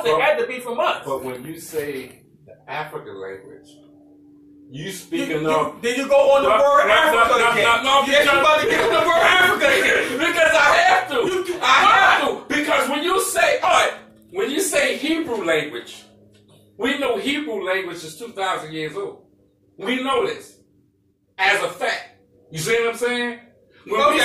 They had to be from us. But when you say the African language, you speaking of... Did you go on the word Africa again? No, yes, you about to get on the word Africa again. Because I have to. I have to. Because when you say, all right, when you say Hebrew language, we know Hebrew language is 2,000 years old. We know this as a fact. You see what I'm saying? When we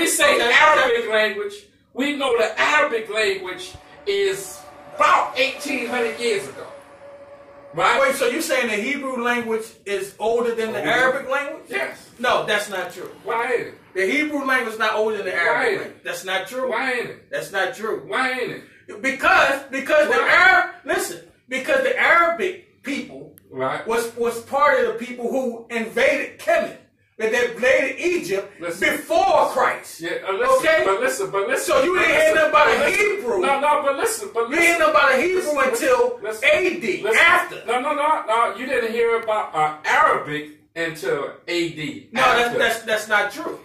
say Arabic language, we know the Arabic language is about 1,800 years ago. Right? Wait, so you're saying the Hebrew language is older than the Arabic language? Yes. No, that's not true. Why ain't it? The Hebrew language is not older than the Arabic language. That's not true. Why ain't it? That's not true. Why ain't it? Because the Arabic people was part of the people who invaded Kemet. That they invaded Egypt before Christ. Yeah, okay? But listen. So you didn't hear nothing about a Hebrew. No, but listen. You didn't hear nothing about a Hebrew until AD, after. No, you didn't hear about Arabic until AD. No, that's not true.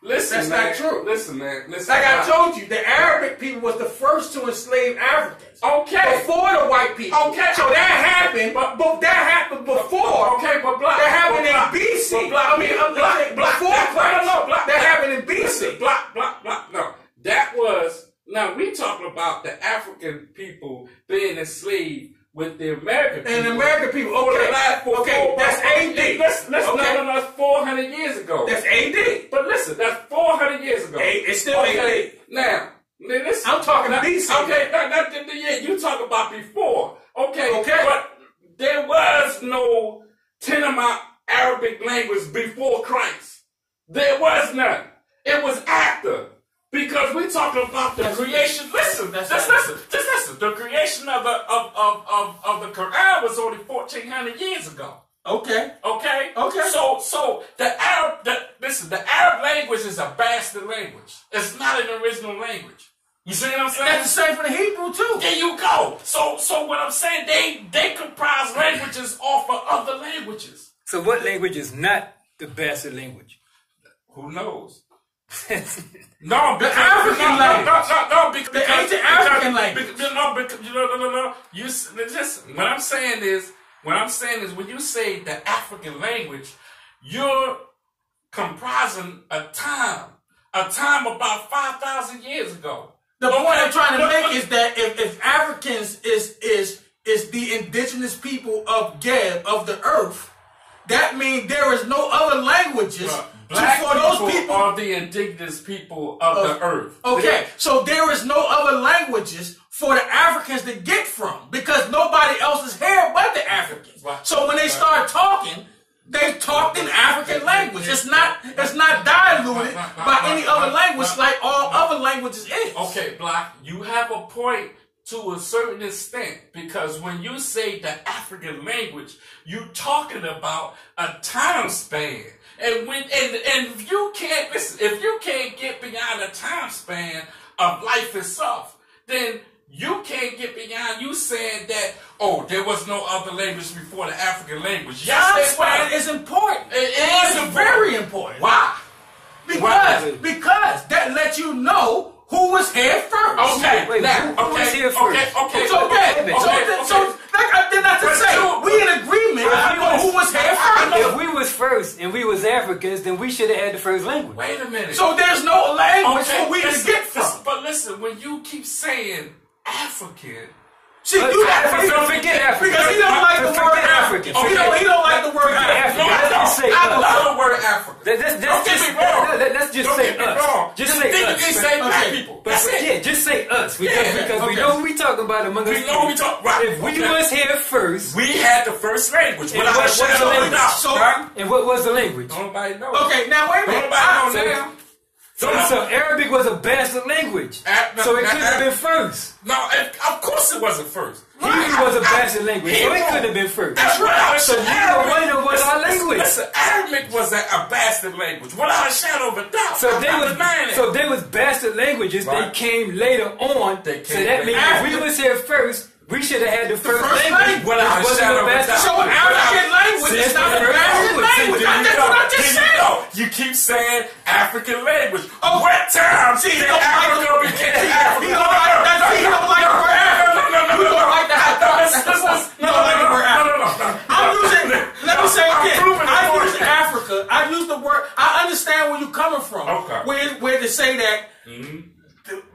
Listen, that's not true. Listen, man. Listen, like I told you, the Arabic people was the first to enslave Africans. Okay. Before the white people. Okay. So that happened, but that happened before. Okay, but black. That happened in BC. Before Christ. That happened in BC. Black. No. That was, now we talking about the African people being enslaved with the American people. And the American people, okay, that's AD. That's 400 years ago. That's AD. But listen, that's 400 years ago. It's still AD. Now, listen. I'm talking BC. Okay, yeah, you talk about before. Okay. But there was no Tenement Arabic language before Christ. There was none. It was after. Because we're talking about the creation. Listen. Just listen. The creation of the Quran was only 1,400 years ago. Okay. So the Arab language is a bastard language. It's not an original language. You see what I'm saying? That's the same for the Hebrew too. There you go. So what I'm saying, they comprise languages off of other languages. So what language is not the bastard language? Who knows? No, the African language. Because the ancient African language. No. You listen. What I'm saying is when you say the African language, you're comprising a time about 5,000 years ago. The point I'm trying to make is that if Africans is the indigenous people of Geb, of the earth, that means there is no other languages. Black for those people are the indigenous people of the earth. Okay, so there is no other languages for the Africans to get from because nobody else is here but the Africans. So when they start talking, they talked in African language. It's not diluted by any other language like all other languages is. Okay, Black, you have a point to a certain extent, because when you say the African language, you're talking about a time span. And if you can't if you can't get beyond the time span of life itself, then you can't get beyond you saying that, there was no other language before the African language. Yes, time span is important. It is very important. Why? Because that lets you know who was here first. Okay, who was here first? Okay. So then not to say we in agreement on who was here first. If we was first and we was Africans, then we should have had the first language. Wait a minute. So there's no language for we to get from. But listen, when you keep saying African, see, you forget African because he don't like the word African. He don't like the word African. I love the word African. Let's just say us. Just say us. Say black people. Just say us because we know who we talking about among us. We know we talk. Right. If we was here first, we had the first language. And what was the language? Nobody knows. Okay, now wait a minute. Nobody knows now. So Arabic was a bastard language. So it couldn't have been first. No, of course it wasn't first. Hebrew was a bastard language, so it couldn't have been first. That's right. So neither one was our language. Listen, Arabic was a bastard language, without a shadow of a doubt. So they was bastard languages. Right. They came later on. So that means if we was here first, we should have had the first language. Without a shadow of a doubt. So African language is not a bastard language. That's what I just said. You keep saying African language. What time did Africa become African? He don't like the word African. say that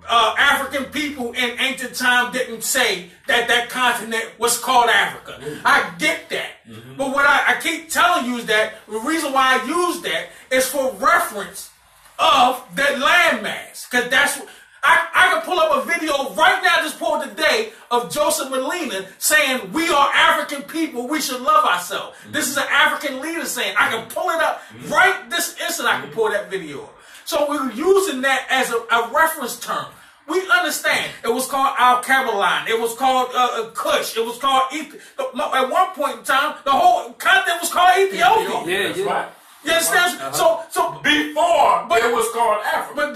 African people in ancient time didn't say that that continent was called Africa. I get that. But what I keep telling you is that the reason why I use that is for reference of that landmass. Because that's what I can pull up a video right now, just pulled today, of Joseph Molina saying we are African people, we should love ourselves. This is an African leader saying, I can pull it up right this instant, I can pull that video up. So we're using that as a reference term. We understand it was called Al-Kabalan, it was called Kush, it was called at one point in time, the whole continent was called Ethiopia. That's right. You understand? So before it was called Africa.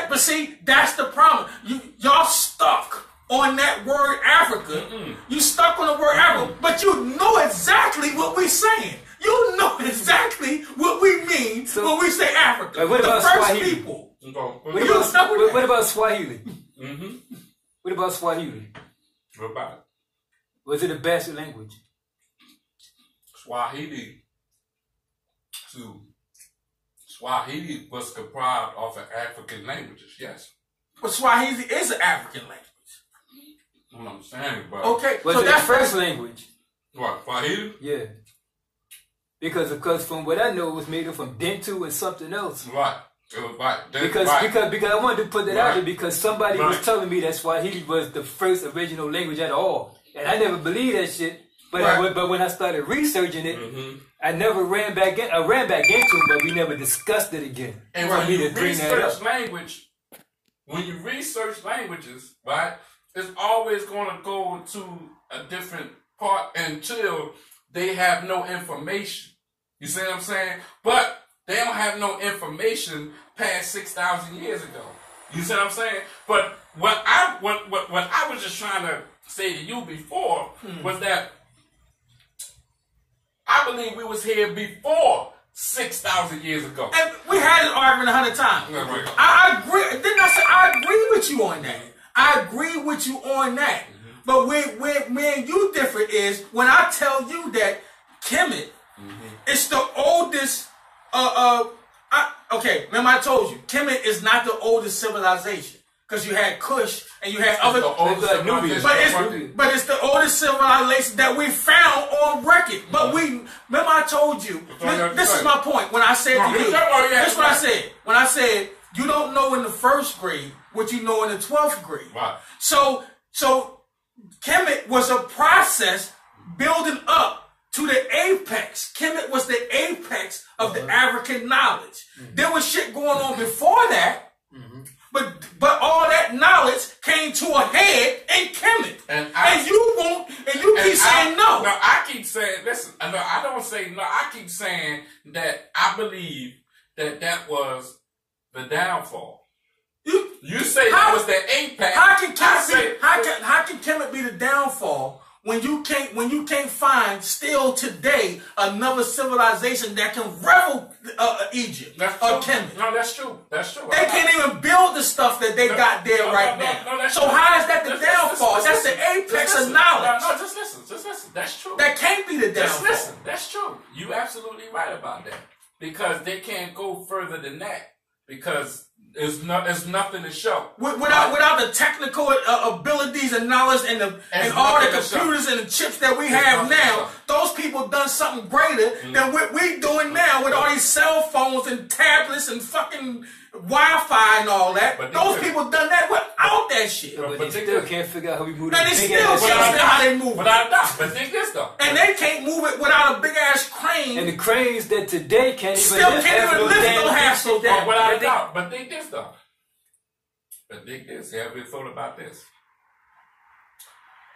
But see, that's the problem. Y'all stuck on that word Africa. You stuck on the word Africa, but you know exactly what we're saying. You know exactly what we mean when we say Africa. What about Swahili? People. What about Swahili? What about Swahili? What about it? Was it a bastard language? Swahili was comprised of African languages, yes. But Swahili is an African language. I don't understand, bro. Okay, was so it that's the first language? What, Swahili? Yeah. Because from what I know, it was made up from Dentu and something else. Right. It was right. Because I wanted to put that out there because somebody was telling me that Swahili was the first original language at all. And I never believed that shit. But when I started researching it, I never ran back in. I ran back into it, but we never discussed it again. And when you research language, when you research languages, right, it's always going to go to a different part until they have no information. You see what I'm saying? But they don't have no information past 6,000 years ago. You see what I'm saying? But what I was just trying to say to you before was that I believe we was here before 6,000 years ago. And we had this argument 100 times. I agree. Didn't I say I agree with you on that? I agree with you on that. But where me and you differ is when I tell you that Kemet is the oldest. Okay, remember I told you Kemet is not the oldest civilization. Because you had Kush and you had other, but it's the oldest civilization that we found on record. But remember I told you, this is my point. When I said to you, this is what I said. When I said you don't know in the first grade what you know in the 12th grade. Right. So Kemet was a process building up to the apex. Kemet was the apex of the African knowledge. There was shit going on before that. But all that knowledge came to a head in Kemet. And you keep saying no. No, I keep saying, listen, no, I don't say no. I keep saying that I believe that was the downfall. You say that was the apex. How can Kemet be the downfall when you can't find still today another civilization that can rival Egypt or Kemet? No, that's true. That's true. They can't even build the stuff that they got there right now. So how is that the downfall? That's the apex of knowledge. No, just listen. That's true. That can't be the downfall. Just listen. That's true. You absolutely right about that. Because they can't go further than that. Because there's nothing to show. Without the technical abilities and knowledge and all the computers and the chips that we have now, those people done something greater than what we doing now with all these cell phones and tablets and fucking Wi-Fi and all that. But those people done that without that shit. But they still can't figure out how we move it. And they still can't figure out how they move it. Without a doubt. But think this though. And they can't move it without a big ass crane. And the cranes that today can't even lift don't have so damn. Without a doubt. But think this though. But think this. Have you thought about this?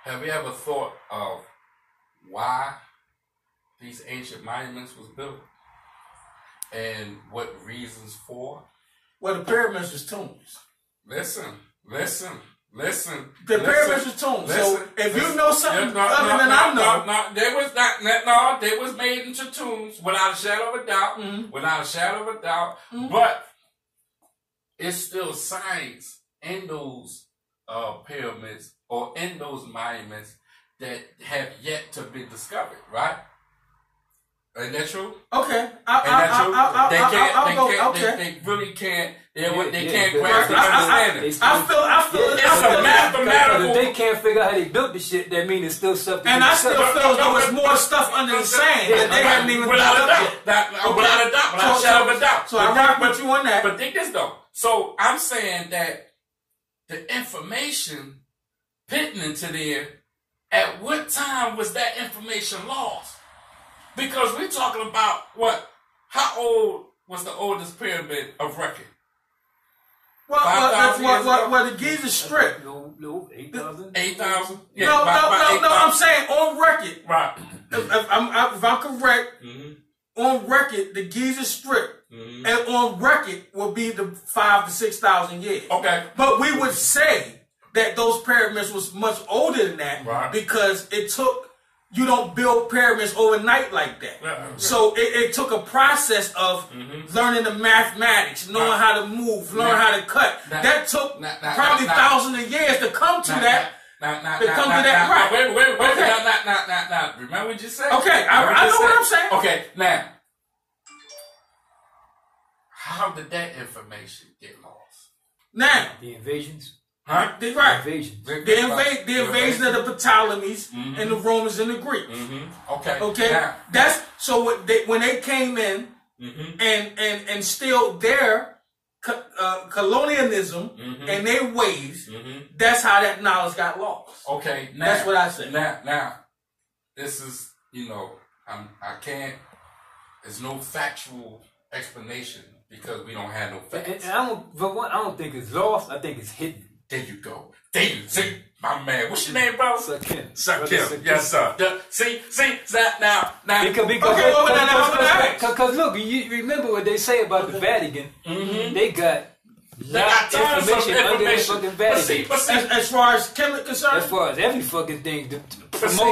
Have you ever thought of why these ancient monuments was built? And what reasons for? Well, the pyramids was tombs. Listen. The pyramids was tombs. So if you know something other than I know. No, they was not. No, they was made into tombs without a shadow of a doubt. Without a shadow of a doubt. But it's still science in those pyramids or in those monuments that have yet to be discovered, right? Ain't that true? Okay. They really can't. They can't grasp the understanding. I feel it's a mathematical. If they can't figure out how they built the shit, that means it's still something. And I still feel there was more stuff under the sand that they haven't even without a doubt. Without a doubt. Without a shadow of a doubt. So I rock with you on that. But think this though. So I'm saying that the information pertinent to there, at what time was that information lost? Because we're talking about what? How old was the oldest pyramid of record? Well, the Giza Strip. No, 8,000. 8,000? Yeah, no, I'm saying on record. Right. If I'm correct, on record, the Giza Strip, and on record will be the 5,000 to 6,000 years. Okay. But we would say that those pyramids was much older than that because it took. You don't build pyramids overnight like that. So it took a process of learning the mathematics, knowing how to move, learning how to cut. That took probably thousands of years to come to that. Wait. Remember what you said? Okay, I know what I'm saying. Okay, now, how did that information get lost? Now, the invasions. Huh? The invasion of the Ptolemies and the Romans and the Greeks. Okay. Now, that's so when they came in and still their colonialism and their ways. That's how that knowledge got lost. Okay. Now, that's what I said. Now, this is I can't. There's no factual explanation because we don't have no facts. And I don't think it's lost. I think it's hidden. There you go. There you see, my man. What's your name, bro? Sakhem. Sakhem. Yes, sir. See that now. Because look, you remember what they say about the Vatican? They got information under the fucking Vatican. As far as Kemetic concerned? As far as every fucking thing.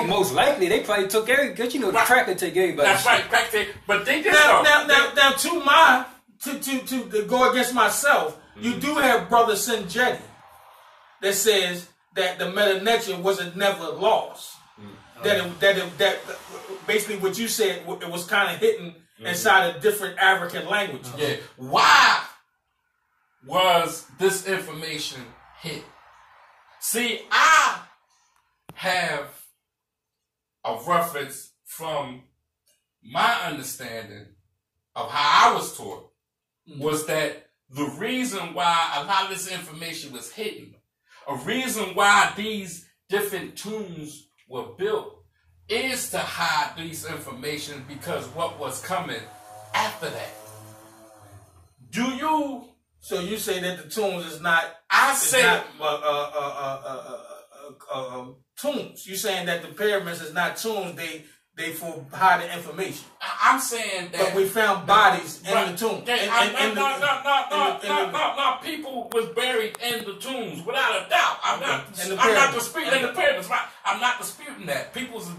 Most likely, they probably took because the tracker take everybody. That's right, tracker. But they just now to go against myself, you do have Brother Sinjetti that says that the Meta-Netia wasn't never lost. That basically what you said, it was kind of hidden inside of different African languages. Yeah. Why was this information hidden? See, I have a reference from my understanding of how I was taught was that the reason why a lot of this information was hidden, a reason why these different tombs were built is to hide these information because what was coming after that. So you say that the tombs is not? Tombs. You saying that the pyramids is not tombs? They for hiding information. I'm saying that. But we found bodies in the tomb. No. People was buried in the tombs without a doubt. I'm not disputing in the pyramids. Right? I'm not disputing that. People's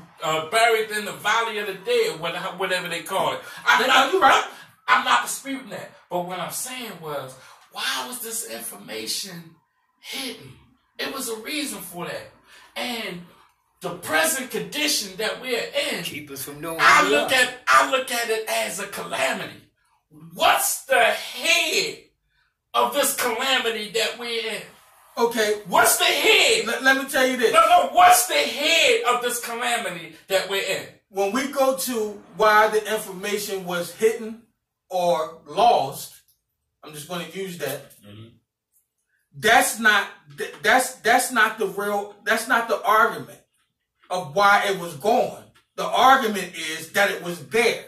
buried in the Valley of the Dead, whatever they call it. I'm not disputing that. But what I'm saying was, why was this information hidden? It was a reason for that. And the present condition that we're in, keep us from knowing. I look at it as a calamity. What's the head of this calamity that we're in? Okay. What's the head? Let me tell you this. No. What's the head of this calamity that we're in? When we go to why the information was hidden or lost, I'm just going to use that. That's not the argument of why it was gone. The argument is that it was there.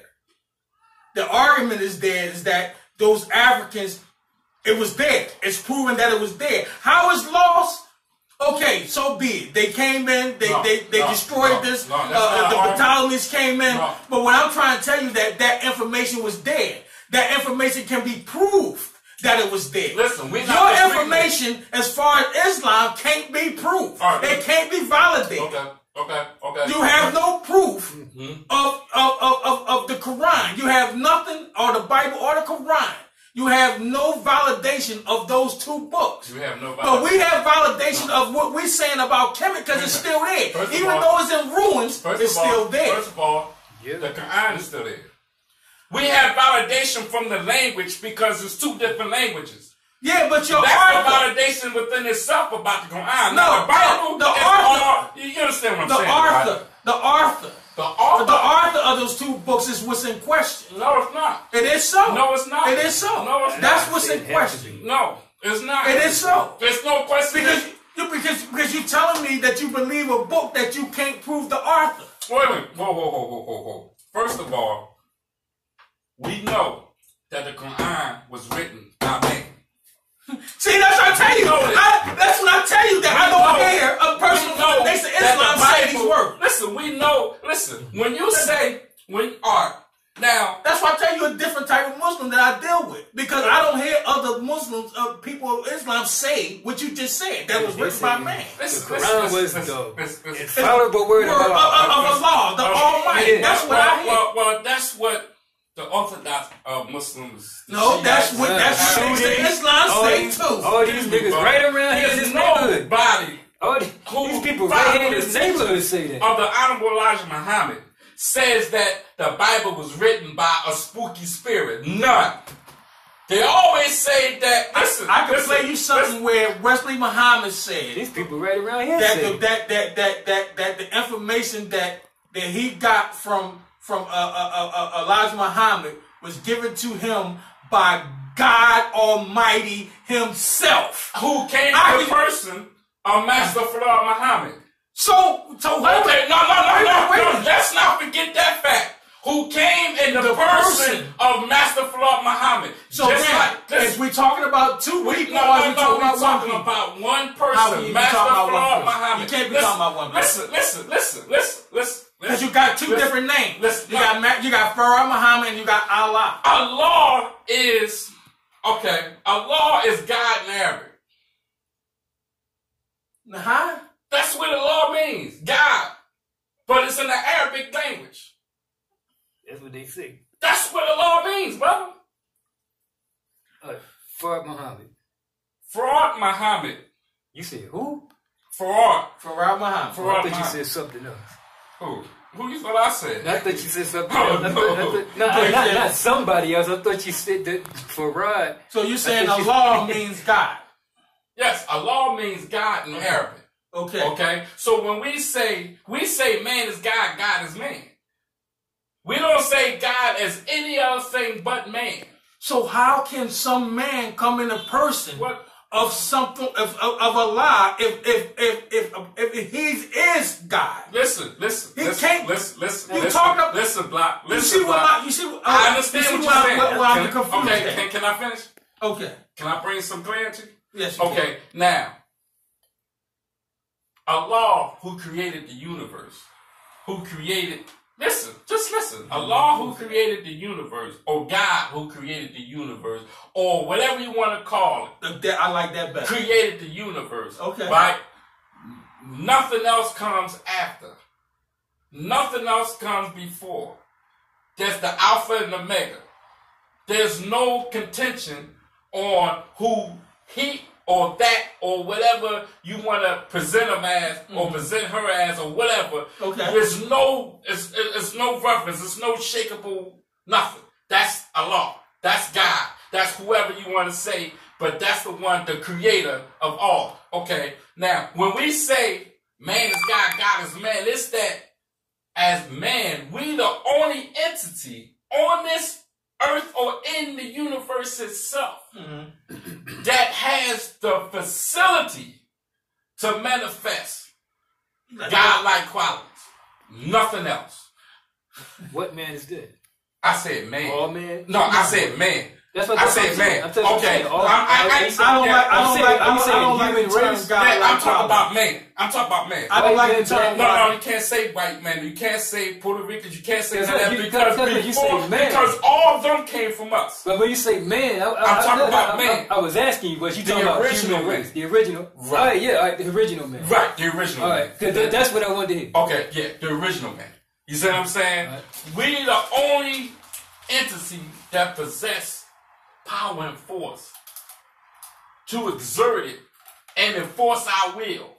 The argument is that those Africans, it was there. It's proven that it was there. How it's lost? Okay, so be it. They came in, they destroyed this. The Ptolemies came in. But what I'm trying to tell you that information was there. That information can be proved that it was there. Listen, your information as far as Islam can't be proved. It can't be validated. Okay. You have no proof of the Quran. You have nothing, or the Bible or the Quran. You have no validation of those two books. You have no validation. But we have validation of what we're saying about Kemet because it's still there. Even though it's in ruins, it's still there. First of all, Yeah. The Quran is still there. We have validation from the language because it's two different languages. Yeah, but your That's author, the validation within itself about the Quran. No, Now, the Bible, the author, you understand what I'm the saying? author, Right? the author, The author. the author of those two books is what's in question. No, it's not. It is so. No, it's not. It is so. No, it's not. That's what's in question. No, it's not. It is so. There's no question. Because you're telling me that you believe a book that you can't prove the author. Wait a minute. Whoa. First of all, we know that the Quran was written by man. See, that's what I tell you. That's what I tell you. That I don't hear a person from the Nation of Islam say these words. Listen, we know. Listen, when you say now, that's why I tell you a different type of Muslim that I deal with, because I don't hear other Muslims, people of Islam say what you just said. That was written by man. The Quran was the infallible word of Allah, the Almighty. That's what I hear. Well, that's what the Orthodox Muslims. No, that's what Islam say too. All these niggas right around here in this neighborhood. Nobody. These people right here in this neighborhood say that. Of the Honorable Elijah Muhammad says that the Bible was written by a spooky spirit. None. They always say that. Listen, I can play you something where Wesley Muhammad said. These people right around here that the information that he got from Elijah Muhammad was given to him by God Almighty Himself, who came to the person of Master Fard Muhammad. So okay, no, let's not forget that fact. Who came in the person of Master Fard Muhammad. So is we talking about two people? We're talking about one person, Master Fard Muhammad. You can't be talking about one person. Listen. Because you got two different names. You got Fard Muhammad and you got Allah. Allah is God in Arabic. Huh? That's what Allah means, God. But it's in the Arabic language. That's what they say. That's what Allah means, brother. Fard Muhammad. Fard Muhammad. You said who? Fard Muhammad. I thought you said something else. Who you thought I said? I thought you said something else. Not somebody else. I thought you said that Farad. So you're saying Allah means God? Yes, Allah means God in Arabic. Okay. So when we say man is God, God is man. We don't say God as any other thing but man. So how can some man come in a person of something of Allah if he is God? Listen. He can't. Listen. You talking about? Listen, Block. You see what I understand what you're saying. I'm confused. Okay, can I finish? Okay. Can I bring some clarity? Yes. Okay. Now, Allah, who created the universe, just listen. Allah, who created the universe, or God, who created the universe, or whatever you want to call it. I like that better. Created the universe. Okay. Right? Nothing else comes after. Nothing else comes before. There's the Alpha and Omega. There's no contention on who he or that or whatever you want to present him as or present her as or whatever. Okay. There's no reference. There's no shakeable nothing. That's Allah. That's God. That's whoever you want to say, but that's the one, the creator of all. Okay. Now, when we say man is God, God is man, it's that as man, we the only entity on this earth or in the universe itself that has the facility to manifest God-like qualities. Nothing else. What man is that? I said man. All man? No, I said man. That's what I said man. Okay. I'm talking about man. I'm talking about man. I don't like the term. No, you can't say white man. You can't say Puerto Ricans. You can't say that because all of them came from us. But when you say man, I'm talking about man. I was asking you, but you talking about human race. The original. Right. All right, yeah, all right, the original man. Right, the original all man. Right, that's what I wanted to hear. Okay, yeah, the original man. You see what I'm saying? Right. We the only entity that possess power and force to exert it and enforce our will.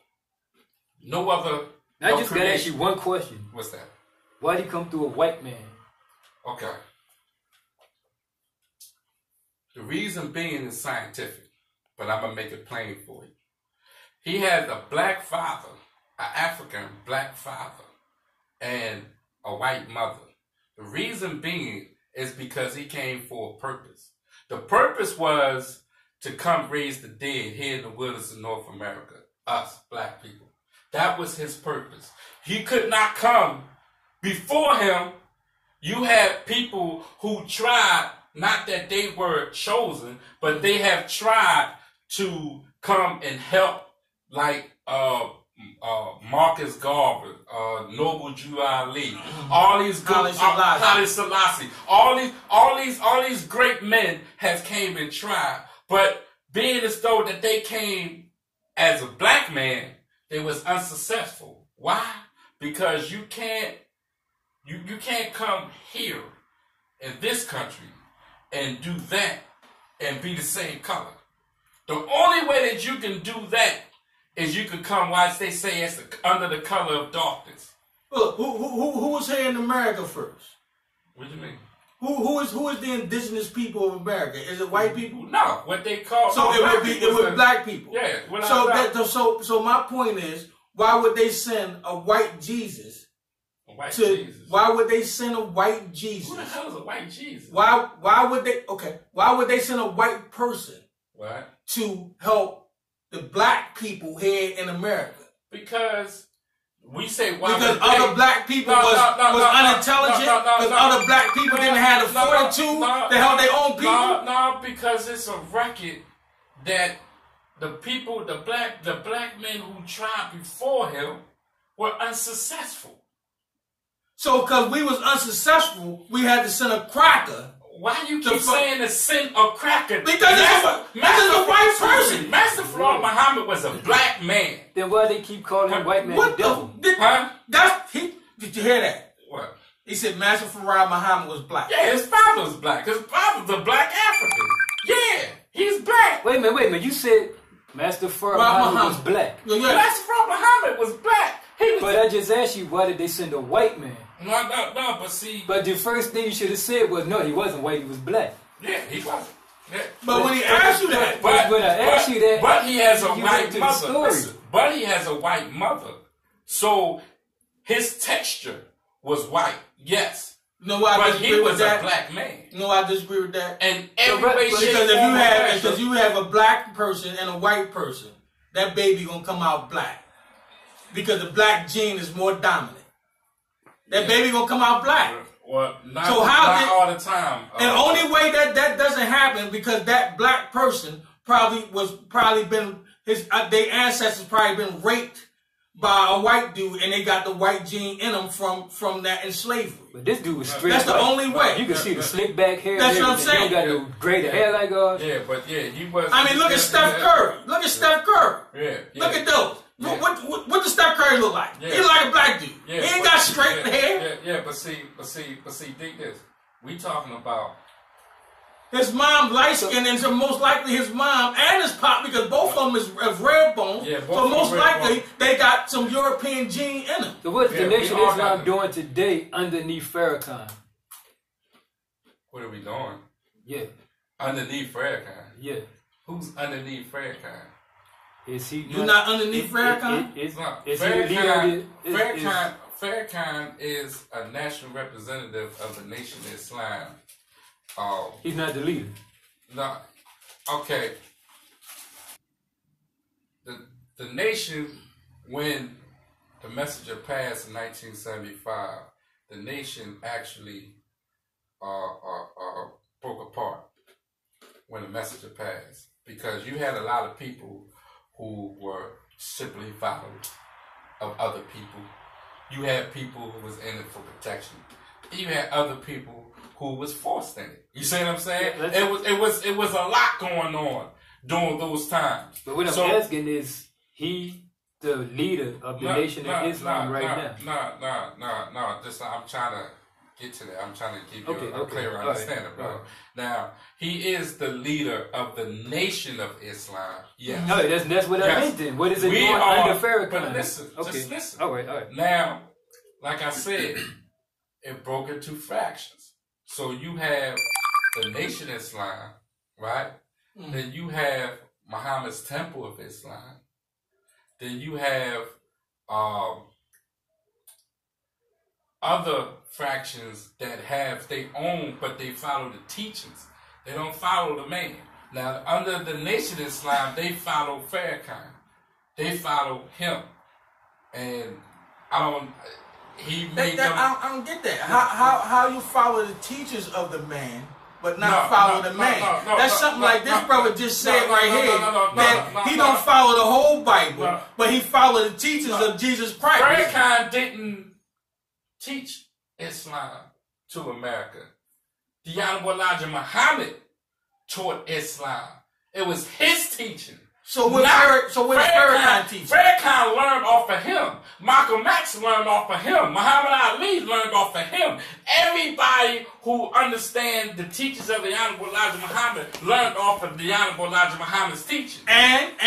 No other. I just got to ask you one question. What's that? Why'd he come through a white man? Okay. The reason being is scientific, but I'm going to make it plain for you. He has a black father, an African black father, and a white mother. The reason being is because he came for a purpose. The purpose was to come raise the dead here in the wilderness of North America, us, black people. That was his purpose. He could not come. Before him, you had people who tried, not that they were chosen, but they have tried to come and help, like Marcus Garvey, Noble Drew Ali, all these good, Haile Selassie, all these great men have came and tried, but being as though that they came as a black man, they was unsuccessful. Why? Because you can't come here in this country and do that and be the same color. The only way that you can do that is you can come, watch they say, it's under the color of darkness. Look, who was here in America first? What do you mean? Who is the indigenous people of America? Is it white people? No, what they call. So it would be black people. Yeah. So my point is, why would they send a white Jesus? Jesus. Why would they send a white Jesus? Who the hell is a white Jesus? Why would they? Okay. Why would they send a white person? What? To help the black people here in America? Because we say why? Because other black people was unintelligent. Because other black people didn't have the fortitude to help their own people. No, because it's a record that the people, the black men who tried before him were unsuccessful. So, because we was unsuccessful, we had to send a cracker. Why you keep saying to send a cracker? Because it's a white person. Master Fard Muhammad was a black man. Then why they keep calling him white man the devil? Did you hear that? What? He said Master Fard Muhammad was black. Yeah, his father was black. His father's a black African. Yeah, he's black. Wait a minute. You said Master Fard Muhammad was black. Yeah. Master Fard Muhammad was black. But I just asked you, why did they send a white man? No, but see. But the first thing you should have said was, no, he wasn't white, he was black. Yeah, he wasn't. Yeah. But when he asked you that. But he has a white mother. Listen, but he has a white mother. So his texture was white, yes. No, I but he was a black man. No, I disagree with that. And every way, because you have a black person and a white person, that baby gonna come out black. Because the black gene is more dominant. That baby gonna come out black. Well, not all the time. And the only way that doesn't happen because that black person their ancestors probably been raped by a white dude and they got the white gene in them from that enslavement. But this dude was straight. That's the only way. You can see the slick back hair. That's what I'm saying. He got no greater hair like us. Yeah, but he was. I mean, look at Steph Curry. Look at Steph Curry. Yeah. Look at those. Yeah. What does Steph Curry look like? Yeah. He like a black dude. Yeah, he ain't got straight hair. Yeah, but see, dig this. We talking about his mom light skinned, and so most likely his mom and his pop, because both of them is red bone. Yeah, so most likely they got some European gene in them. So what's the Nation of Islam doing today underneath Farrakhan? What are we doing? Yeah. Underneath Farrakhan? Yeah. Who's underneath Farrakhan? Is he? You're not underneath Farrakhan? Farrakhan is a national representative of the Nation of Islam. He's not the leader. No. Okay. The nation, when the messenger passed in 1975, the nation actually broke apart when the messenger passed, because you had a lot of people who were simply followers of other people. You had people who was in it for protection. You had other people who was forced in it. You see what I'm saying? It was a lot going on during those times. But what I'm asking is, he the leader of the Nation of Islam right now? No. Just I'm trying to get to that. I'm trying to give you a clearer understanding, bro. Right. Now, he is the leader of the Nation of Islam. Yes. No, that's what I meant then. What is it doing under Farrakhan? But listen, just listen. All right. Now, like I said, it broke into fractions. So you have the Nation Islam, right? Then you have Muhammad's Temple of Islam. Then you have other fractions that have their own, but they follow the teachings. They don't follow the man. Now, under the Nation Islam, they follow Farrakhan. They follow him. And I don't get that. How you follow the teachers of the man, but not follow the man? That's something like this brother just said right here. That he don't follow the whole Bible, but he followed the teachings of Jesus Christ. Farrakhan didn't teach Islam to America. The Honorable Elijah Muhammad taught Islam. It was his teaching. So what Farrakhan teach? Farrakhan learned off of him. Malcolm X learned off of him. Muhammad Ali learned off of him. Everybody who understands the teachings of the Honorable Elijah Muhammad learned off of the Honorable Elijah Muhammad's teaching. And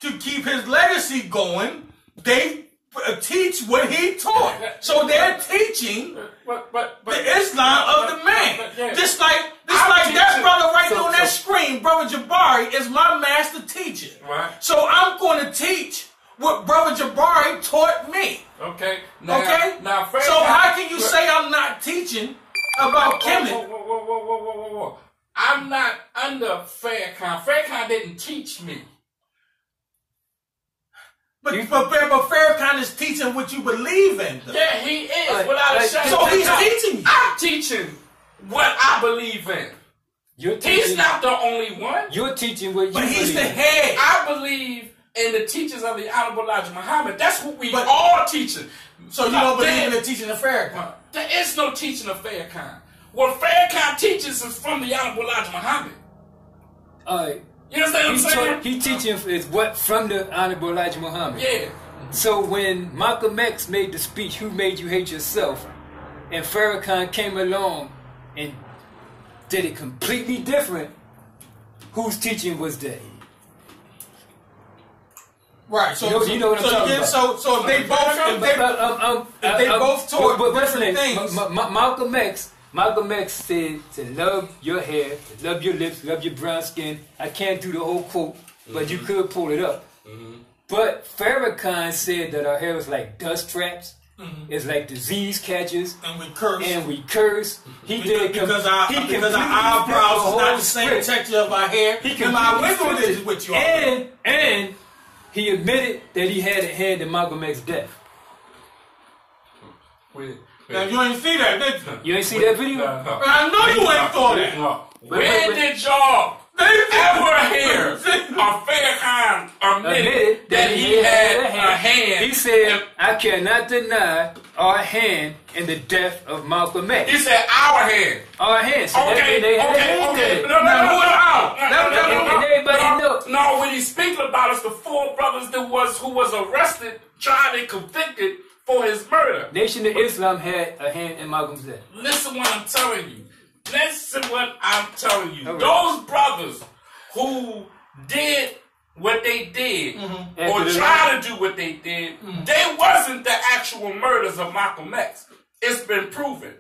to keep his legacy going, they teach what he taught. So they're teaching the Islam of the man. Just like that brother right there on that screen, Brother Jabari, is my master teacher. Right. So I'm going to teach what Brother Jabari taught me. Okay. Now, so how can you say I'm not teaching about Kemetic? Whoa. I'm not under Farrakhan. Farrakhan didn't teach me. But Farrakhan is teaching what you believe in, though. Yeah, he is. Without a shadow. So he's teaching you. I'm teaching what I believe in. He's not the only one. You're teaching what you believe in. But he's the head. I believe in the teachings of the Honorable Elijah Muhammad. That's what we all teaching. So you don't believe in the teaching of Farrakhan? There is no teaching of Farrakhan. What Farrakhan teaches is from the Honorable Elijah Muhammad. You understand what I'm saying? He teaching is what from the Honorable Elijah Muhammad. Yeah. So when Malcolm X made the speech, "Who Made You Hate Yourself?" and Farrakhan came along and did it completely different, whose teaching was that? Right. So you know what I'm talking about. So if they both taught different things. Malcolm X said to love your hair, to love your lips, love your brown skin. I can't do the whole quote, but you could pull it up. But Farrakhan said that our hair was like dust traps. It's like disease catchers. And we curse. He did because our eyebrows is not the same texture of our hair. And my window is with you. And he admitted that he had a hand in Malcolm X's death. Now, you ain't see that, did you? You ain't see that video? I know you ain't thought that. When did y'all ever hear a Farrakhan admit that he had a hand? He said, I cannot deny our hand in the death of Malcolm X. He said our hand. Our hand. So okay. No, when he's speaking about us, the four brothers who was arrested, tried and convicted for his murder. Nation of Islam had a hand in Malcolm's death. Listen what I'm telling you. Okay. Those brothers who did what they did, or tried to do what they did, they wasn't the actual murders of Malcolm X. It's been proven.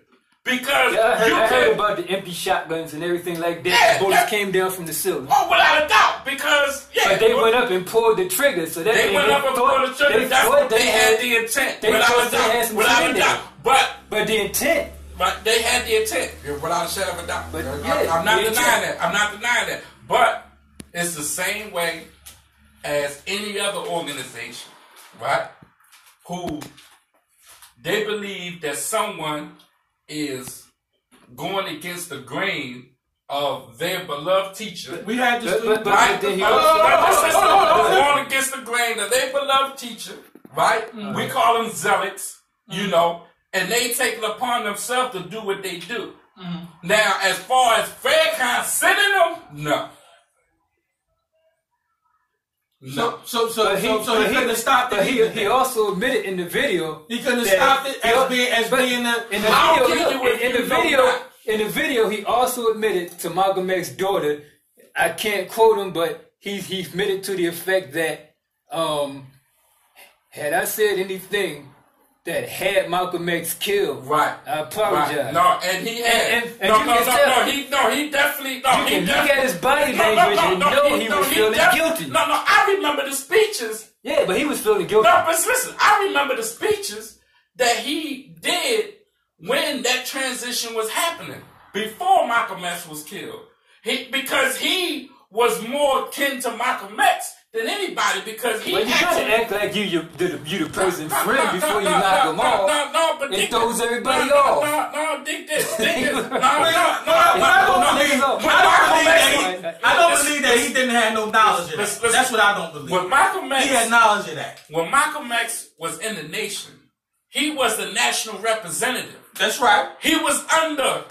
Because I heard about the empty shotguns and everything like that. Yeah, bullets came down from the ceiling. Oh, without a doubt. Because, but they went up and pulled the trigger. So that they went up and pulled the trigger. That's what they had the intent. Without a doubt. But the intent. But they had the intent. Without a shadow of a doubt. But I'm not denying that. But it's the same way as any other organization, right? Who they believe that someone is going against the grain of their beloved teacher. We had this going against the grain of their beloved teacher, right? We call them zealots, you know, and they take it upon themselves to do what they do. Now, as far as Farrakhan sending them, no. So he couldn't have stopped it. He also admitted in the video he couldn't have stopped it in the video he also admitted to Malcolm X's daughter. I can't quote him, but he admitted to the effect that had I said anything that had Malcolm X killed. Right. I apologize. Right. No, and he had. He definitely. Look at his body language and know he was feeling guilty. No, I remember the speeches. Yeah, but he was feeling guilty. No, but listen, I remember the speeches that he did when that transition was happening, before Malcolm X was killed. Because he was more kin to Malcolm X than anybody, because he. Well, you gotta act like you the person's friend before you knock him off. But it throws everybody off. No, dig this. I don't believe that he didn't have no knowledge of that. That's what I don't believe. When Malcolm X, he had knowledge of that. When Malcolm X was in the nation, he was the national representative. That's right. He was the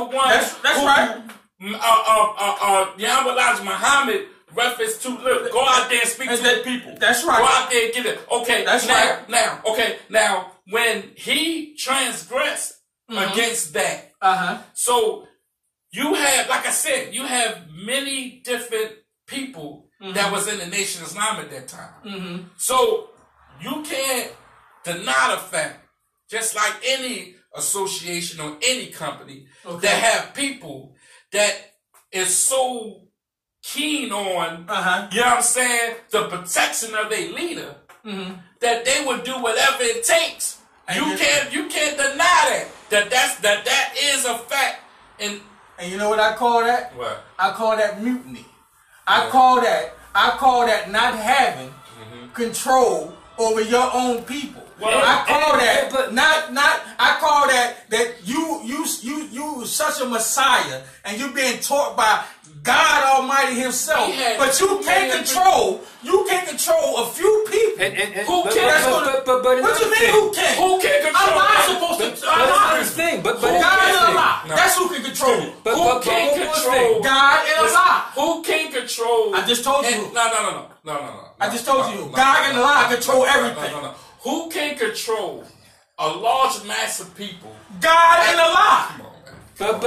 one. That's right. Elijah Muhammad reference to, look, go out there and speak to the people. That's right. Go out there and get it. Okay, that's right. Now, when he transgressed against that, so you have, like I said, you have many different people that was in the Nation of Islam at that time. So you can't deny the fact, just like any association or any company, that have people that is so keen on, you know what I'm saying, the protection of their leader, that they would do whatever it takes. And you can't deny that is a fact. And you know what I call that? What? I call that mutiny. I call that not having control over your own people. Well, I call that you such a Messiah and you being taught by God Almighty Himself, but you can't control a few people. Who can? What you mean? Who can? Who can control? I'm not supposed to. I'm not thing. But God and Allah. That's who can control. Who can control God and Allah? Who can control? I just told you. No. I just told you. God and Allah control everything. No. Who can control a large mass of people? God and Allah. Come on, man. But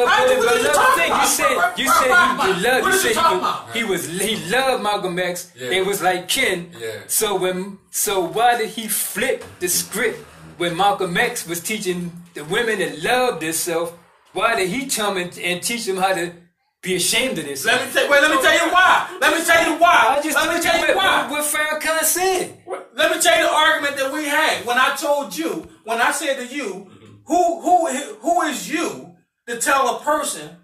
he loved Malcolm X. Yeah. They was like kin. Yeah. So why did he flip the script when Malcolm X was teaching the women that love themselves? Why did he come and teach them how to be ashamed of this? Let me tell you why. Let me tell you why. What Farrakhan said. Let me tell you the argument that we had when I said to you, who is you to tell a person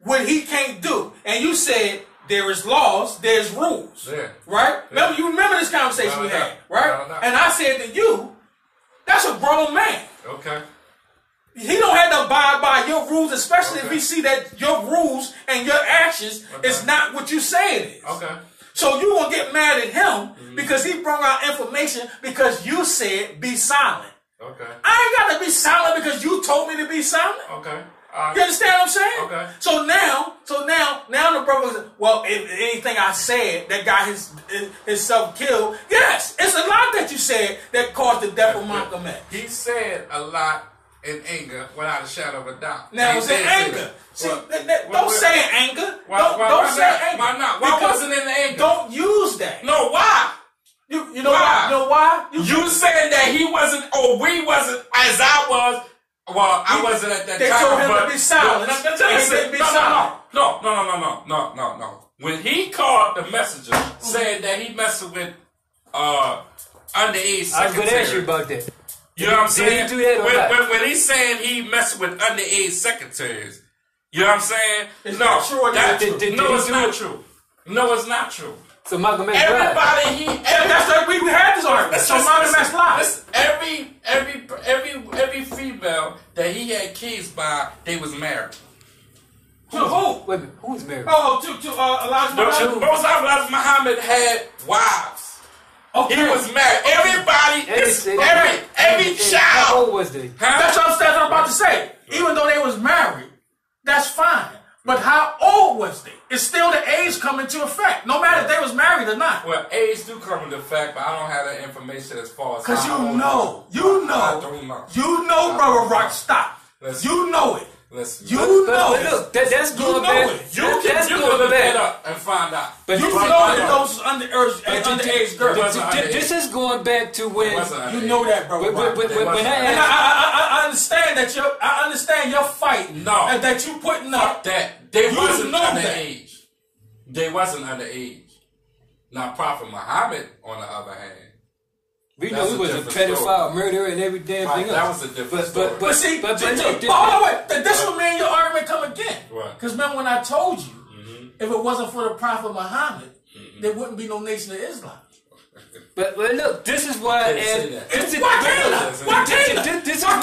what he can't do? And you said there is laws, there's rules. Yeah. Right? Yeah. You remember this conversation we had, right? No. And I said to you, that's a grown man. Okay. He don't have to abide by your rules, especially if he see that your rules and your actions is not what you say it is. Okay. So you gonna get mad at him because he brought out information because you said be silent. Okay. I ain't got to be silent because you told me to be silent. Okay. You understand what I'm saying? Okay. So now the brother was, well, if anything I said that got himself killed, yes, it's a lot that you said that caused the death of Malcolm X. He said a lot in anger, without a shadow of a doubt. Now it's in anger. See, don't say in anger. Don't say anger. Why not? Why wasn't it in anger? Don't use that. No, why? You know why? You know why? You saying that he wasn't, or we wasn't, as I was. Well, I wasn't at that time. They told him to be silent. No. When he called the messenger, saying that he messing with underage secretaries. I was going to ask you about that. You know what I'm saying? Did he do that or not? When he's saying he messing with underage secretaries, you know what I'm saying? It's not true. It's not true. No, it's not true. So Malcolm X we had this argument. So Malcolm X lied. Every female that he had kids by, they was married. To who? Wait a minute, who was married? To Elijah Muhammad. Elijah Muhammad had wives. Okay. He was married. Every child. How old was they? Huh? That's what I'm about to say. Even though they was married, that's fine. But how old was they? It's still the age coming to effect, no matter if they was married or not. Well, age do come into effect, but I don't have that information as far as because you know, I don't know. You know, Brother Rock, stop. You know it. Listen. You know it. Look, that's going back. You can look that up and find out. But you know that those underage girls. This is going back to when you know that, bro. When I understand that I understand your fight. No, and that you putting up that they wasn't underage. They wasn't underage. Now, Prophet Muhammad, on the other hand. We know he was a pedophile, murderer, and every damn thing else. That was a different story. But see, hold on, wait. This is where me and your argument come again. Because remember when I told you, if it wasn't for the Prophet Muhammad, there wouldn't be no Nation of Islam. But look, this is why I asked. This is why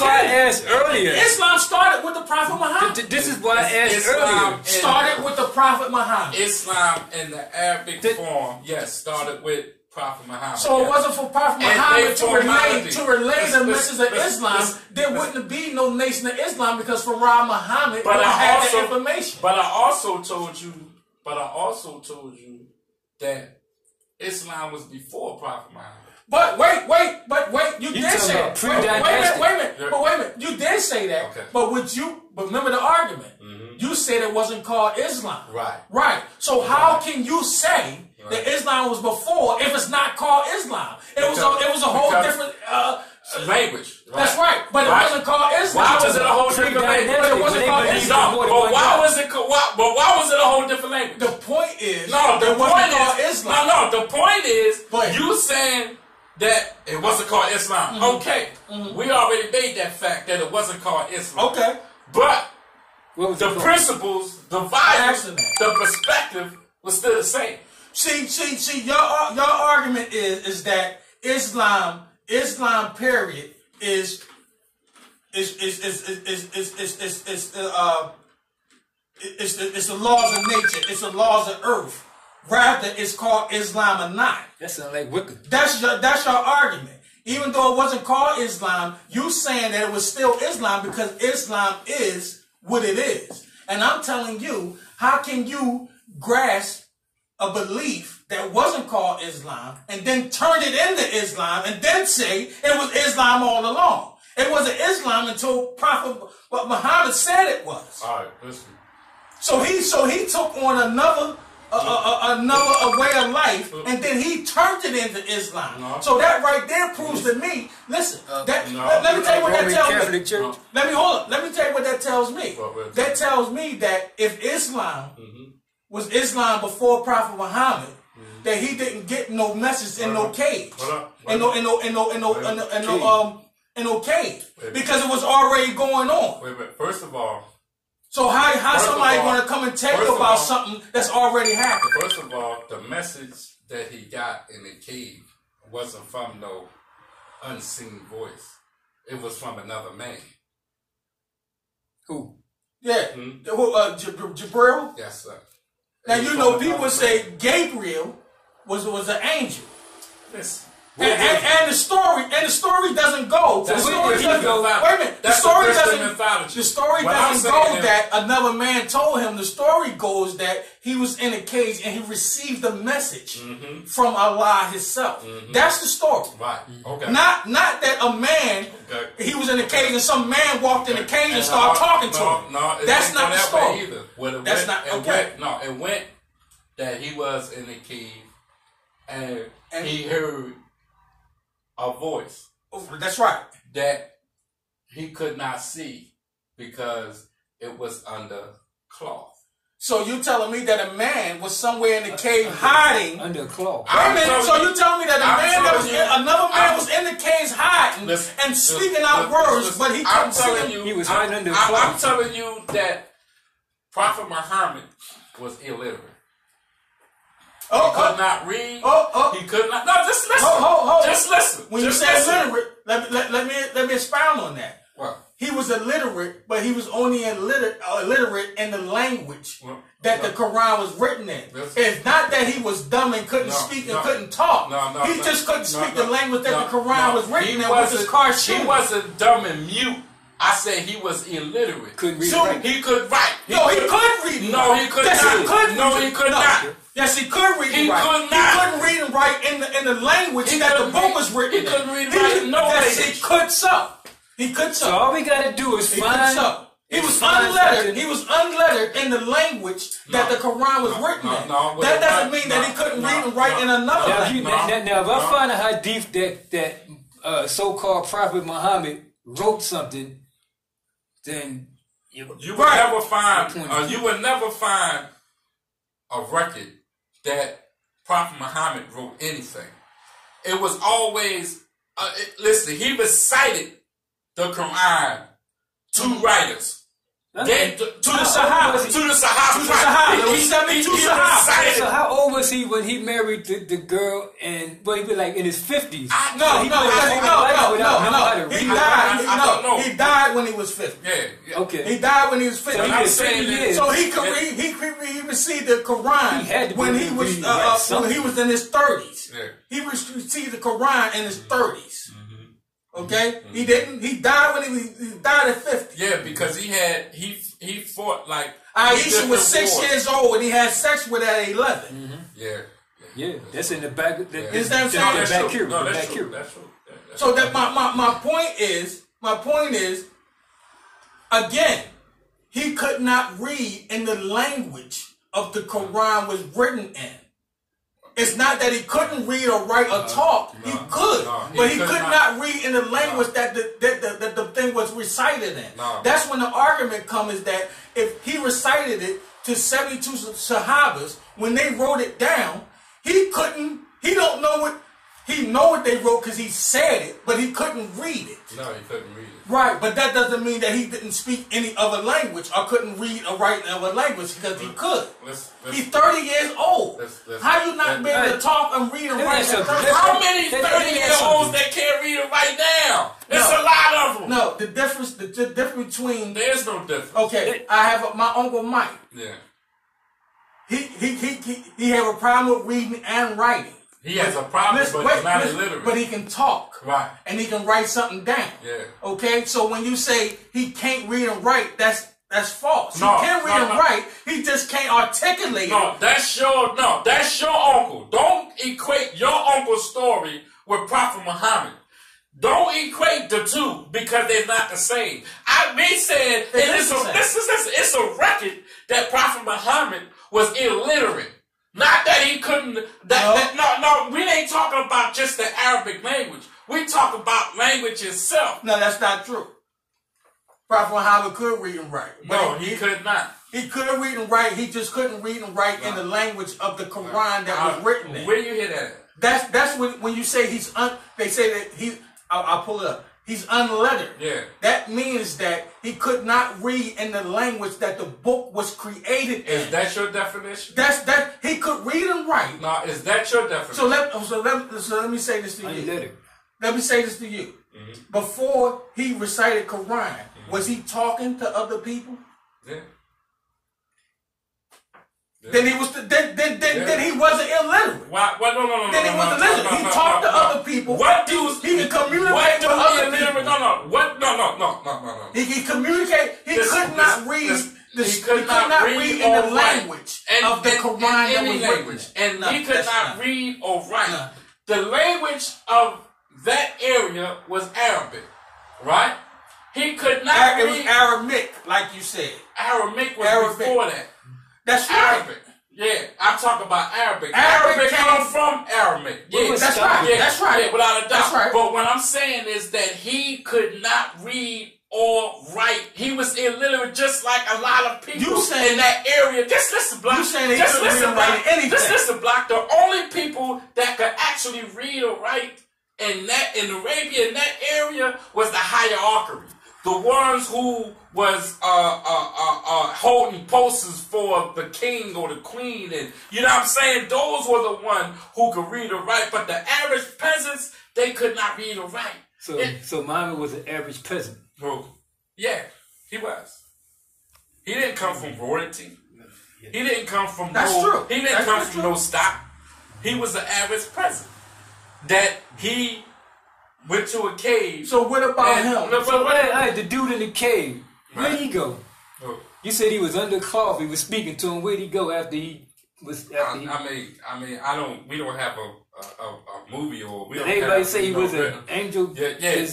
I asked earlier. Islam started with the Prophet Muhammad. This is why I asked earlier. Started with the Prophet Muhammad. Islam in the Arabic form, yes, started with Prophet Muhammad. So it wasn't for Prophet Muhammad to relay the message of Islam, there wouldn't be no Nation of Islam because Farah Muhammad had the information. But I also told you that Islam was before Prophet Muhammad. But wait, you did say that. Wait a minute. You did say that. Okay. But remember the argument. You said it wasn't called Islam. Right. So how can you say that Islam was before if it's not called Islam? It was a whole different language. That's right. But it wasn't called Islam. Why was it a whole different language? But it wasn't called Islam. But why was it a whole different language? The point is the point is you saying that it wasn't called Islam. Okay. We already made that fact that it wasn't called Islam. Okay. But the principles, the values, the perspective was still the same. See, your argument is that Islam period is the laws of nature, it's the laws of earth. Rather, it's called Islam or not. That sounds like wicked. That's your argument. Even though it wasn't called Islam, you saying that it was still Islam because Islam is what it is. And I'm telling you, how can you grasp a belief that wasn't called Islam and then turn it into Islam and then say it was Islam all along? It wasn't Islam until Prophet Muhammad said it was. All right, listen. So he took on another way of life, and then he turned it into Islam. No. So that right there proves to me. Listen, let me tell you what that tells me. Let me tell you what that tells me. That tells me that if Islam was Islam before Prophet Muhammad, that he didn't get no message in no cage, in no cage, because it was already going on. Wait a minute. First of all. So how somebody going to come and tell you about something that's already happened? First of all, the message that he got in the cave wasn't from no unseen voice. It was from another man. Who? Yeah. Gabriel? Yes, sir. Now, you know, people say Gabriel was an angel. Listen. And the story doesn't go. The story doesn't go. Wait a minute. The story doesn't go that another man told him. The story goes that he was in a cage and he received a message from Allah Himself. That's the story. Right. Okay. Not that a man he was in a cage and some man walked in the cage and started talking to him. No, that's not the story. Either. That's not okay. It went that he was in a cave and he heard a voice. That's right. That he could not see because it was under cloth. So you telling me that a man was somewhere in the cave hiding under cloth? Wait a minute. So you telling me that another man was in the cage hiding and speaking out words, but he couldn't see him? He was hiding under cloth. I'm telling you that Prophet Muhammad was illiterate. He could not read. He could not. No, just listen. Just listen. When you say illiterate, let me expound on that. What? He was illiterate, but he was only illiterate in the language that the Quran was written in. It's not that he was dumb and couldn't speak and couldn't talk. He just couldn't speak the language that the Quran was written in, which is cartoon. He wasn't dumb and mute. I said he was illiterate. Couldn't read. So he could write. He could read. No, he could not. No, he could not. Yes, he could read and write. Could not. He couldn't read and write in the language that the book was written in. He couldn't read and write in no language. He could so. He could so. So all we gotta do is find He was unlettered. He was unlettered in the language that the Quran was written in. That doesn't mean that he couldn't read and write in another language. Now, if I find a hadith that so-called Prophet Muhammad wrote something, then you would never find a record that Prophet Muhammad wrote anything. It was always listen. He recited the Quran to writers. To the Sahaba. So how old was he when he married the girl? And he was like in his 50s. No. He died when he was 50. Yeah. Okay. He died when he was 50. So he could read. He received the Quran when he was in his 30s. Yeah. He received the Quran in his 30s. Okay, he didn't. He died when he died at 50. Yeah, because he fought like Aisha was 6 years old and he had sex with her at 11. Yeah, that's in the back. Is that That's true. So that my point is, again, he could not read in the language of the Quran was written in. It's not that he couldn't read or write or talk. He could, but he could not read in the language that the thing was recited in. That's when the argument comes, is that if he recited it to 72 Sahabas, when they wrote it down, he don't know what, he know what they wrote because he said it, but he couldn't read it. No, he couldn't read it. Right, but that doesn't mean that he didn't speak any other language or couldn't read or write in other language, because he could. He's 30 years old. How you not be able to talk and read and write? How many 30-year-olds that can't read and write now? There's a lot of them. No, the difference between... There's no difference. Okay, I have my Uncle Mike. Yeah. He have a problem with reading and writing. He has a problem, but he's not illiterate. But he can talk. Right. And he can write something down. Yeah. Okay? So when you say he can't read and write, that's false. He can read and write, he just can't articulate it. That's your uncle. Don't equate your uncle's story with Prophet Muhammad. Don't equate the two, because they're not the same. It's a record that Prophet Muhammad was illiterate. Not that he couldn't. No, we ain't talking about just the Arabic language. We talk about language itself. No, that's not true. Prophet Muhammad could read and write. No, he could not. He could read and write. He just couldn't read and write in the language of the Quran that was written in. Where you hear that? That's when you say they say that he. I'll pull it up. He's unlettered. Yeah. That means that he could not read in the language that the book was created in. Is that your definition? That he could read and write. No, is that your definition? So let me say this to you. Let me say this to you. Before he recited Quran, was he talking to other people? Yeah. Then he was. Then he wasn't illiterate. Why? No. Then he wasn't illiterate. He talked to other people. He can communicate with other people. No. He can communicate. He could not read. He could not read in the language of the Quran that was written. And he could not read or write. The language of that area was Arabic, right? He could not read. It was Aramaic, like you said. Aramaic was before that. That's right. Arabic. Yeah, I'm talking about Arabic. Arabic comes from Aramaic. Yeah, that's right. Yeah, that's right. Yeah, without a doubt. That's right. But what I'm saying is that he could not read or write. He was illiterate, just like a lot of people in that area. Just listen, Block. You saying he couldn't read or write anything? Just listen, Block. The only people that could actually read or write in Arabia, in that area, was the hierarchy. The ones who was holding posters for the king or the queen, and you know what I'm saying? Those were the ones who could read or write, but the average peasants, they could not read or write. So Muhammad was an average peasant. Bro, yeah, he was. He didn't come from royalty. He didn't come from He didn't come from no stock. He was an average peasant. That he went to a cave. So what about him? The dude in the cave, where'd he go? You said he was under cloth. He was speaking to him. Where'd he go after he was? We don't have movie or we don't everybody have, say he was an angel. They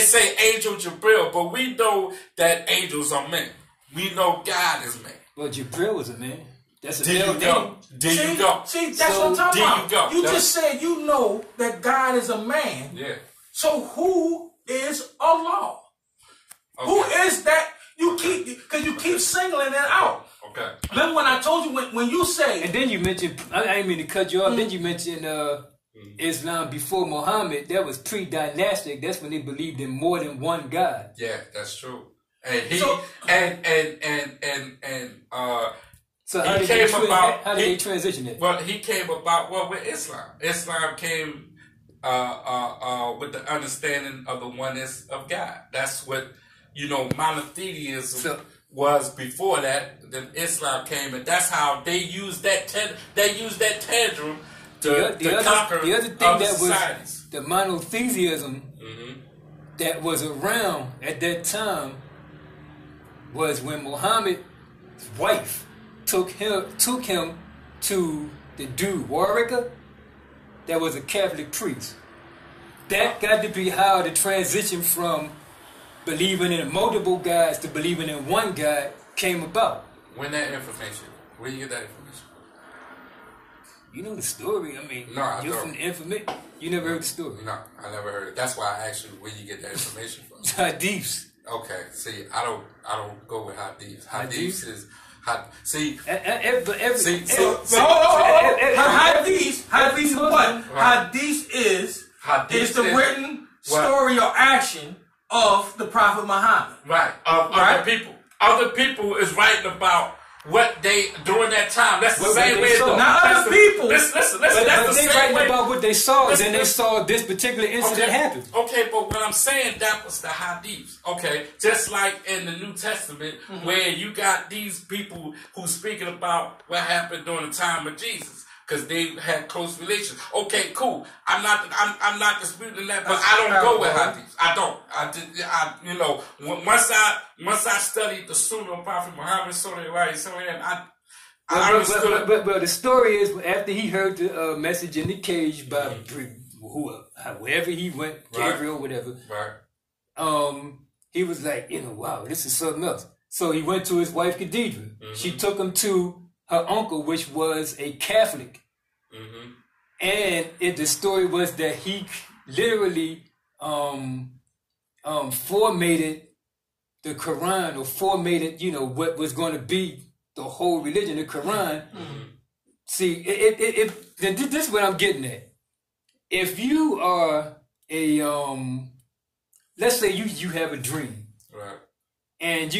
say angel Gabriel, but we know that angels are men. We know God is man. Well, Gabriel was a man. That's a There you go. There you go. See, that's what I'm talking about. You That's, just said you know that God is a man. Yeah. So who is Allah? Okay. Who is that? You keep singling it out. Okay. Remember when I told you when you say, and then you mentioned, I didn't mean to cut you off. Then you mentioned Islam before Muhammad. That was pre-dynastic. That's when they believed in more than one God. Yeah, that's true. And he So how did they transition it? Well, he came about with Islam. Islam came with the understanding of the oneness of God. That's what monotheism was before that. Then Islam came, and that's how they used that. They used that tantrum to conquer the other thing other that societies. Was the monotheism that was around at that time was when Muhammad's wife took him to the dude Warwicker that was a Catholic priest. That got to be how the transition from believing in multiple gods to believing in one God came about. When that information? Where you get that information? You know the story. I mean, no, you're from the information. You never heard the story. No, I never heard it. That's why I asked you where you get that information from. Hadiths. Okay, see, I don't go with hadiths. Hadiths is see. Hadith is what? Hadith is the written story or action of the Prophet Muhammad. Right. Other people. Other people is writing about what they during that time. That's the same way. Not other people. Listen. That's the same writing way about what they saw. Then they saw this particular incident happen. Okay, but what I'm saying, that was the hadiths. Okay, just like in the New Testament, where you got these people who speaking about what happened during the time of Jesus. Because they had close relations. Okay, cool. I'm not disputing that, but I don't go with hadiths. I don't. Once I studied the Sunnah of Prophet Muhammad, I understood. But the story is after he heard the message in the cage by wherever he went, Gabriel, whatever. Right. He was like, wow, this is something else. So he went to his wife, Khadijah. She took him to her uncle, which was a Catholic. And the story was that he literally formatted the Quran, or formatted, what was going to be the whole religion, the Quran. See, this is what I'm getting at. If you are let's say you have a dream. Right. And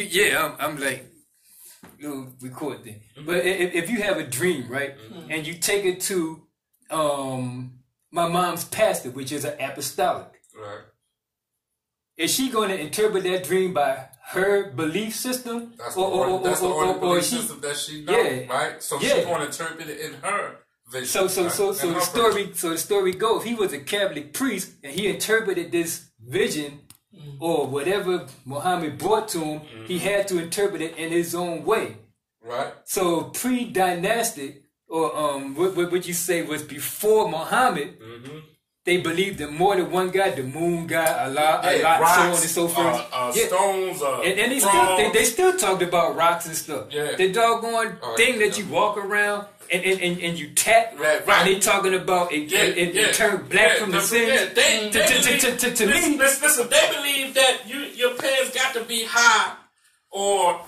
I'm like, you'll record thing. But if you have a dream, right, and you take it to my mom's pastor, which is an apostolic, right, is she going to interpret that dream by her belief system? That's the only belief system that she knows, right? So she's going to interpret it in her vision. So the story goes, he was a Catholic priest, and he interpreted this vision or whatever Muhammad brought to him, he had to interpret it in his own way. Right. So pre-dynastic, or what you say was before Muhammad, they believed in more than one God, the moon God, Allah, rocks, so on and so forth. Stones, and they still talked about rocks and stuff. Yeah. The doggone thing that you walk around and you tap, and they talking about it turned black from the sins. To me, listen, they believe that your pants got to be high. Why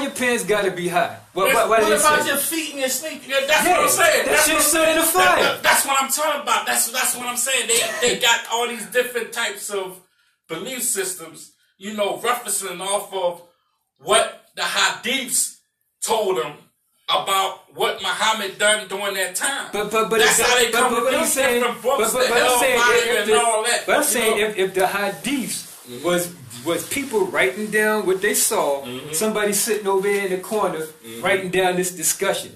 your pants gotta be high? What about your feet and your sneakers? Yeah, that's what I'm saying. That shit's set in the fire. That's what I'm talking about. That's what I'm saying. They got all these different types of belief systems, referencing off of what the hadiths told them about what Muhammad done during that time. But that's how they come with these different books, the Hellfire and all that. But I'm saying if the hadiths was people writing down what they saw, somebody sitting over there in the corner writing down this discussion.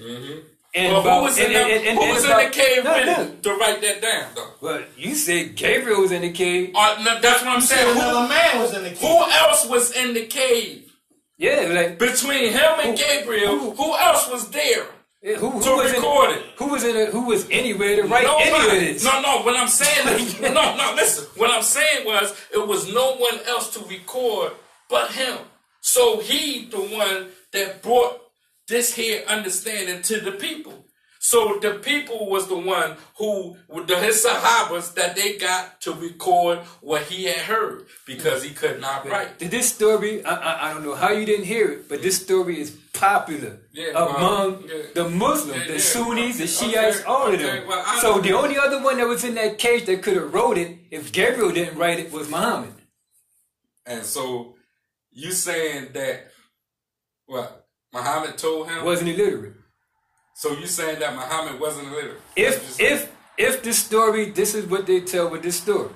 And who was in the cave to write that down, though? Well, you said Gabriel was in the cave. No, that's what I'm saying. Another man was in the cave. Who else was in the cave? Yeah, like between him and Gabriel, who else was there? Who to record it. Who was anywhere to write any of this? No. What I'm saying is, no. Listen. What I'm saying was, it was no one else to record but him. So he, the one that brought this here understanding to the people. So the people was the one who, his sahabas, that they got to record what he had heard because he could not write. This story, I don't know how you didn't hear it, but this story is popular among the Muslims, the Sunnis, the Shiites, all of them. Well, so the only other one that was in that cage that could have wrote it, if Gabriel didn't write it, was Muhammad. And so you saying that what Muhammad told him wasn't illiterate. So you saying that Muhammad wasn't illiterate? If this story, this is what they tell with this story.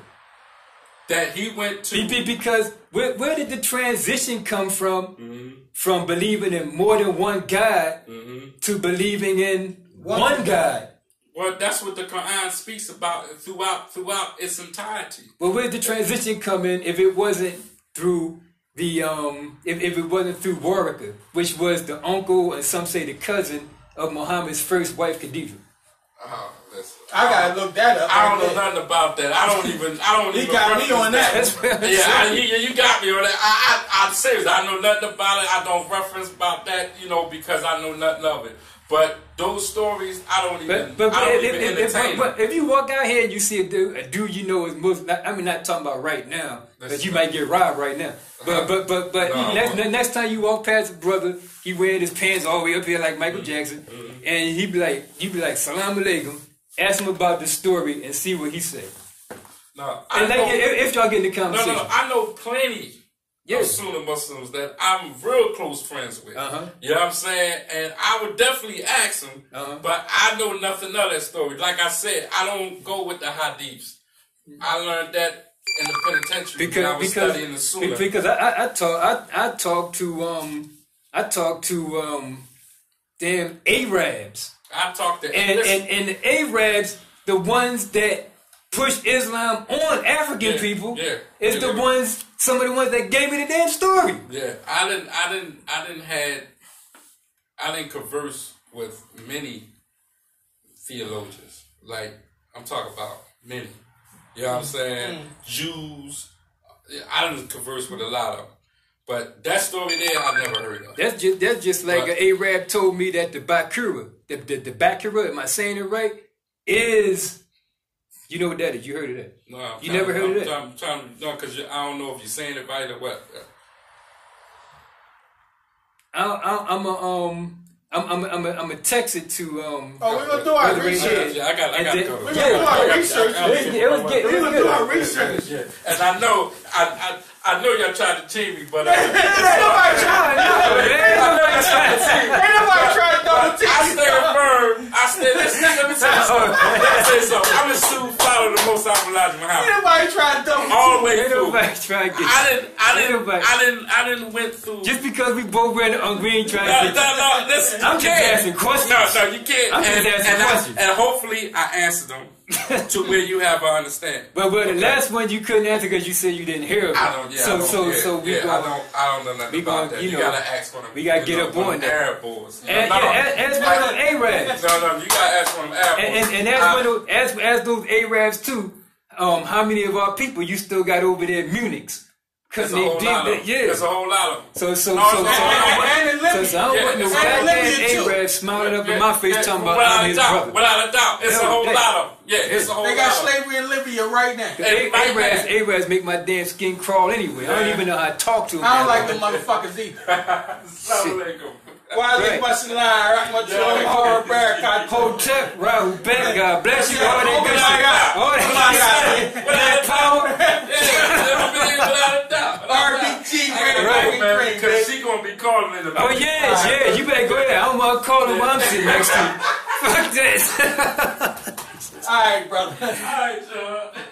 That he went to... Because where did the transition come from? From believing in more than one God to believing in one God? Well, that's what the Quran speaks about throughout its entirety. Well, where did the transition come in if it wasn't through the if it wasn't through Waraka, which was the uncle and some say the cousin of Muhammad's first wife, Khadijah? I gotta look that up. I don't know nothing about that. I don't even. He got me on that. You got me on that. I'm serious. I know nothing about it. I don't reference about that, because I know nothing of it. But those stories, I don't even. But if you walk out here and you see a dude is Muslim. I mean, not talking about right now, because you might get robbed right now. But next time you walk past a brother, he wearing his pants all the way up here like Michael Jackson, and you be like, "Salam alaikum." Ask him about the story and see what he said. No, if y'all get in the conversation. No, I know plenty of Sunni Muslims that I'm real close friends with. You know what I'm saying? And I would definitely ask them, but I know nothing of that story. Like I said, I don't go with the hadiths. I learned that in the penitentiary when I was studying the Sunnah. Because I talked to damn Arabs. I talked to and the Arabs, the ones that push Islam on African people, is the ones, some of the ones that gave me the damn story. Yeah, I didn't converse with many theologians. Like, I'm talking about many. You know what I'm saying? Jews. I didn't converse with a lot of them. But that story there, I never heard of. That's just like an Arab told me that the Bakura, the Bakura, am I saying it right? Is, you know what that is? You heard of that? No, you never heard of that? I'm trying to, no, because I don't know if you're saying it right or what. I'm a text it to we're gonna do our research. Yeah, I got we're gonna do our research. We're gonna do our research. And I know y'all tried to cheat me, but ain't nobody trying to throw the team. I stay firm. Let me say something. I'm a student follow the most Elijah Muhammad. Ain't nobody trying to throw the team. All the way through. Nobody trying to get I didn't went through. Just because we both went on green trying to get No, listen. I'm just asking questions. No, you can't. I'm just asking questions. And hopefully I answered them to where you have an understanding. But the last one you couldn't answer because you said you didn't hear it. I don't know nothing about that. You gotta ask one of them. We gotta get up on that. Arab boys. Ask one of them Arabs. No, you gotta ask one of them Arab boys. And ask those Arabs too. How many of our people you still got over there in Munich? Because they did that, There's a whole lot of them. So I don't want no goddamn Arab smiling up in my face talking about I'm his brother. Without a doubt, it's a whole lot of them. Yeah, it's a whole lot of them. They got slavery in Libya right now. Arabs make my damn skin crawl anyway. I don't even know how to talk to them. I don't like them motherfuckers either. Why they busting line? Rahmatullahi wa barakatuh. Hotep, Rahul Bek, God bless you. All that good shit. All that power. Without a doubt. RBG, because she gonna be calling in the Oh yeah, you better go ahead. I don't want to call him while I'm sitting next to you. Fuck this. All right, brother. All right, John.